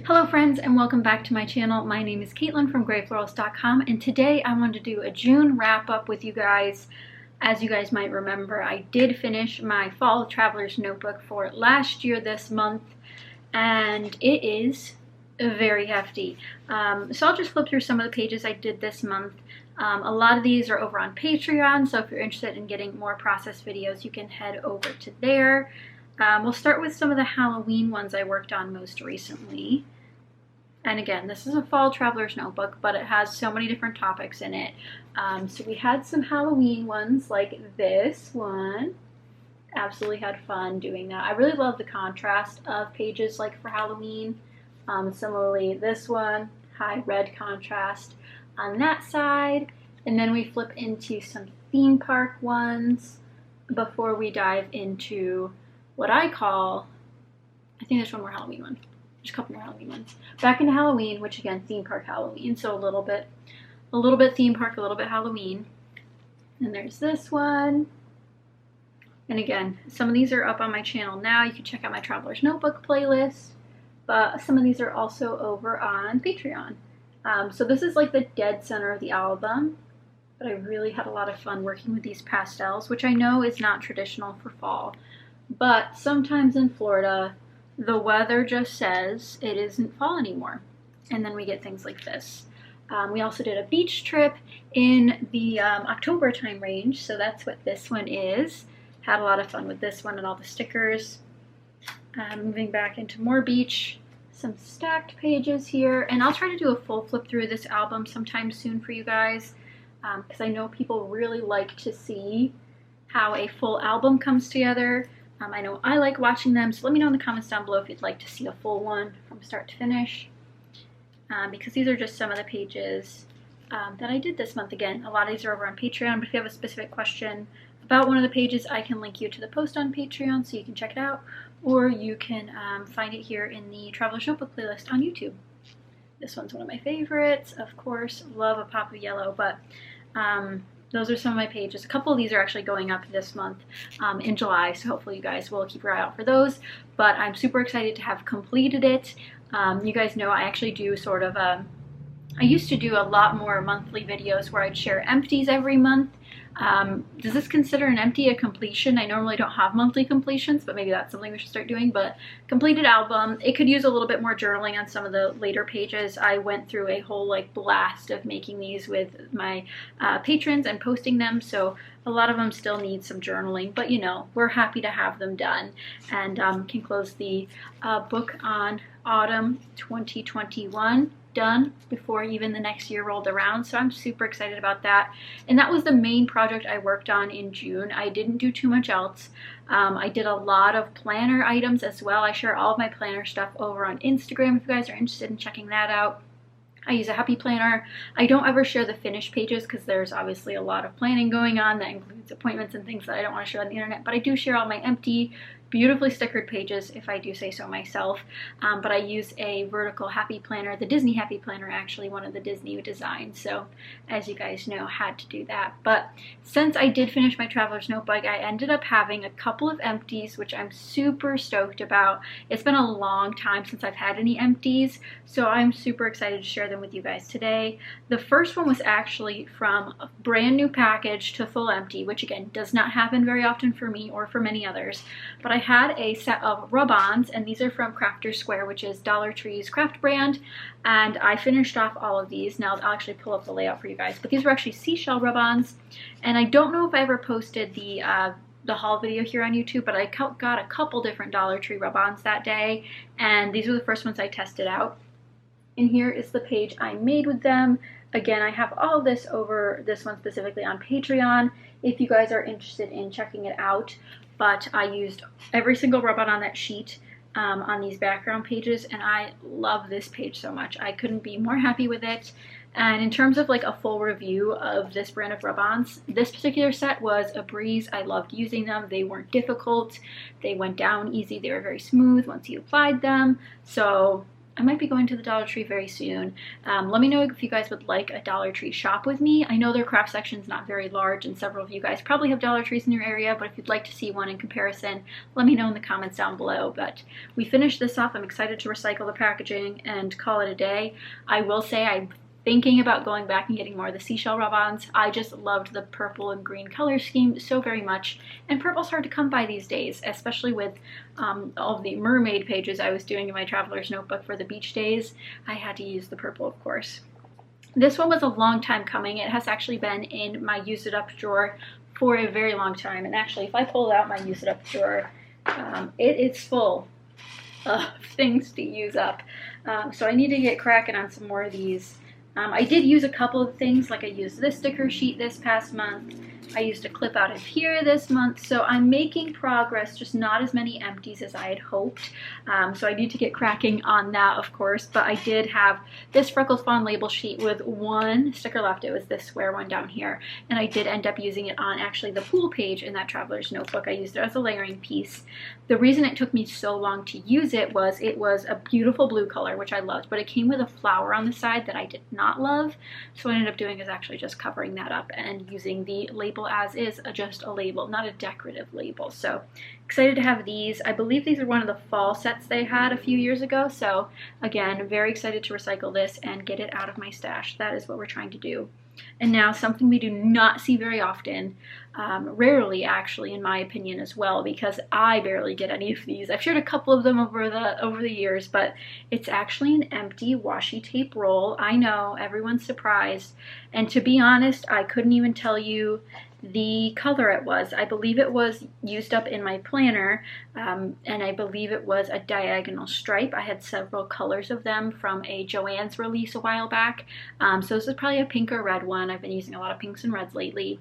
Hello friends and welcome back to my channel. My name is Katelyn from Florals.com, and today I wanted to do a June wrap up with you guys. As you guys might remember, I did finish my Fall Traveler's Notebook for last year this month, and it is very hefty. So I'll just flip through some of the pages I did this month. A lot of these are over on Patreon, so if you're interested in getting more process videos, you can head over to there. We'll start with some of the Halloween ones I worked on most recently. And again, this is a Fall Traveler's Notebook, but it has so many different topics in it. So we had some Halloween ones like this one. Absolutely had fun doing that. I really love the contrast of pages like for Halloween. Similarly, this one, high red contrast on that side. And then we flip into some theme park ones before we dive into what I call, I think there's one more Halloween one. There's a couple more Halloween ones. Back into Halloween, which again, theme park Halloween. So a little bit theme park, a little bit Halloween. And there's this one. And again, some of these are up on my channel now. You can check out my Traveler's Notebook playlist. But some of these are also over on Patreon. So this is like the dead center of the album. But I really had a lot of fun working with these pastels, which I know is not traditional for fall. But sometimes in Florida, the weather just says it isn't fall anymore. And then we get things like this. We also did a beach trip in the October time range, so that's what this one is. Had a lot of fun with this one and all the stickers. Moving back into more beach, some stacked pages here. And I'll try to do a full flip through this album sometime soon for you guys, because I know people really like to see how a full album comes together. I know I like watching them, so let me know in the comments down below if you'd like to see a full one from start to finish, because these are just some of the pages that I did this month. Again, a lot of these are over on Patreon, but if you have a specific question about one of the pages, I can link you to the post on Patreon so you can check it out, or you can find it here in the Traveler's Notebook playlist on YouTube. This one's one of my favorites, of course. Love a pop of yellow, but those are some of my pages. A couple of these are actually going up this month in July, so hopefully you guys will keep your eye out for those. But I'm super excited to have completed it. You guys know I actually do sort of I used to do a lot more monthly videos where I'd share empties every month. Does this consider an empty a completion? I normally don't have monthly completions, but maybe that's something we should start doing. But completed album, it could use a little bit more journaling on some of the later pages. I went through a whole like blast of making these with my patrons and posting them, so a lot of them still need some journaling, but you know, we're happy to have them done, and can close the book on autumn 2021. Done before even the next year rolled around, so I'm super excited about that. And that was the main project I worked on in June. I didn't do too much else. I did a lot of planner items as well. I share all of my planner stuff over on Instagram if you guys are interested in checking that out. I use a happy planner. I don't ever share the finished pages because there's obviously a lot of planning going on that includes appointments and things that I don't want to share on the internet, but I do share all my empty, beautifully stickered pages, if I do say so myself. But I use a vertical happy planner, the Disney happy planner, actually one of the Disney designs. So as you guys know, had to do that. But since I did finish my Traveler's Notebook, I ended up having a couple of empties, which I'm super stoked about. It's been a long time since I've had any empties, so I'm super excited to share them with you guys today. The first one was actually from a brand new package to full empty, which again does not happen very often for me or for many others. But I had a set of rub-ons, and these are from Crafter's Square, which is Dollar Tree's craft brand, and I finished off all of these. Now I'll actually pull up the layout for you guys, but these were actually seashell rub-ons, and I don't know if I ever posted the haul video here on YouTube, but I got a couple different Dollar Tree rub-ons that day, and these were the first ones I tested out. And here is the page I made with them. Again, I have all of this over this one specifically on Patreon if you guys are interested in checking it out. But I used every single rub-on on that sheet on these background pages, and I love this page so much. I couldn't be more happy with it. And in terms of like a full review of this brand of rub-ons, this particular set was a breeze. I loved using them. They weren't difficult. They went down easy. They were very smooth once you applied them. So I might be going to the Dollar Tree very soon. Let me know if you guys would like a Dollar Tree shop with me. I know their craft section is not very large and several of you guys probably have Dollar Trees in your area, but if you'd like to see one in comparison, let me know in the comments down below. But we finished this off. I'm excited to recycle the packaging and call it a day. I will say I'm thinking about going back and getting more of the seashell rub-ons. I just loved the purple and green color scheme so very much, and purple's hard to come by these days, especially with all of the mermaid pages I was doing in my traveler's notebook for the beach days. I had to use the purple, of course. This one was a long time coming. It has actually been in my use it up drawer for a very long time, and actually if I pull out my use it up drawer, it's full of things to use up. So I need to get cracking on some more of these. I did use a couple of things, like I used this sticker sheet this past month. I used a clip out of here this month, so I'm making progress, just not as many empties as I had hoped. So I need to get cracking on that, of course, but I did have this Freckles Fawn label sheet with one sticker left. It was this square one down here, and I did end up using it on actually the pool page in that traveler's notebook. I used it as a layering piece. The reason it took me so long to use it was a beautiful blue color, which I loved, but it came with a flower on the side that I did not love, so what I ended up doing is actually just covering that up and using the label as is, just a label, not a decorative label. So excited to have these. I believe these are one of the fall sets they had a few years ago, so again, very excited to recycle this and get it out of my stash. That is what we're trying to do. And now something we do not see very often, rarely actually in my opinion as well, because I barely get any of these. I've shared a couple of them over the years, but it's actually an empty washi tape roll. I know, everyone's surprised, and to be honest, I couldn't even tell you the color it was. I believe it was used up in my planner, and I believe it was a diagonal stripe. I had several colors of them from a Joann's release a while back, so this is probably a pink or red one. I've been using a lot of pinks and reds lately.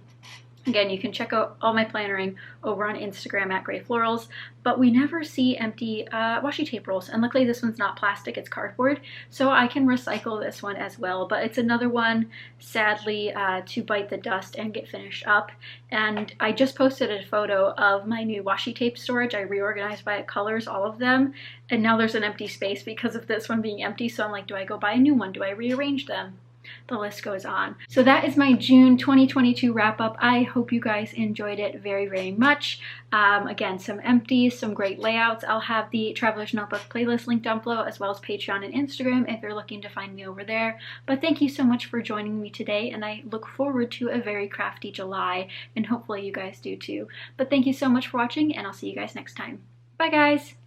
Again, you can check out all my plannering over on Instagram at Gray Florals, but we never see empty washi tape rolls. And luckily this one's not plastic, it's cardboard, so I can recycle this one as well. But it's another one, sadly, to bite the dust and get finished up. And I just posted a photo of my new washi tape storage. I reorganized by colors, all of them, and now there's an empty space because of this one being empty. So I'm like, do I go buy a new one? Do I rearrange them? The list goes on. So that is my June 2022 wrap up. I hope you guys enjoyed it very, very much. Again, some empties, some great layouts. I'll have the Traveler's Notebook playlist linked down below, as well as Patreon and Instagram if you're looking to find me over there. But thank you so much for joining me today, and I look forward to a very crafty July, and hopefully you guys do too. But thank you so much for watching, and I'll see you guys next time. Bye guys!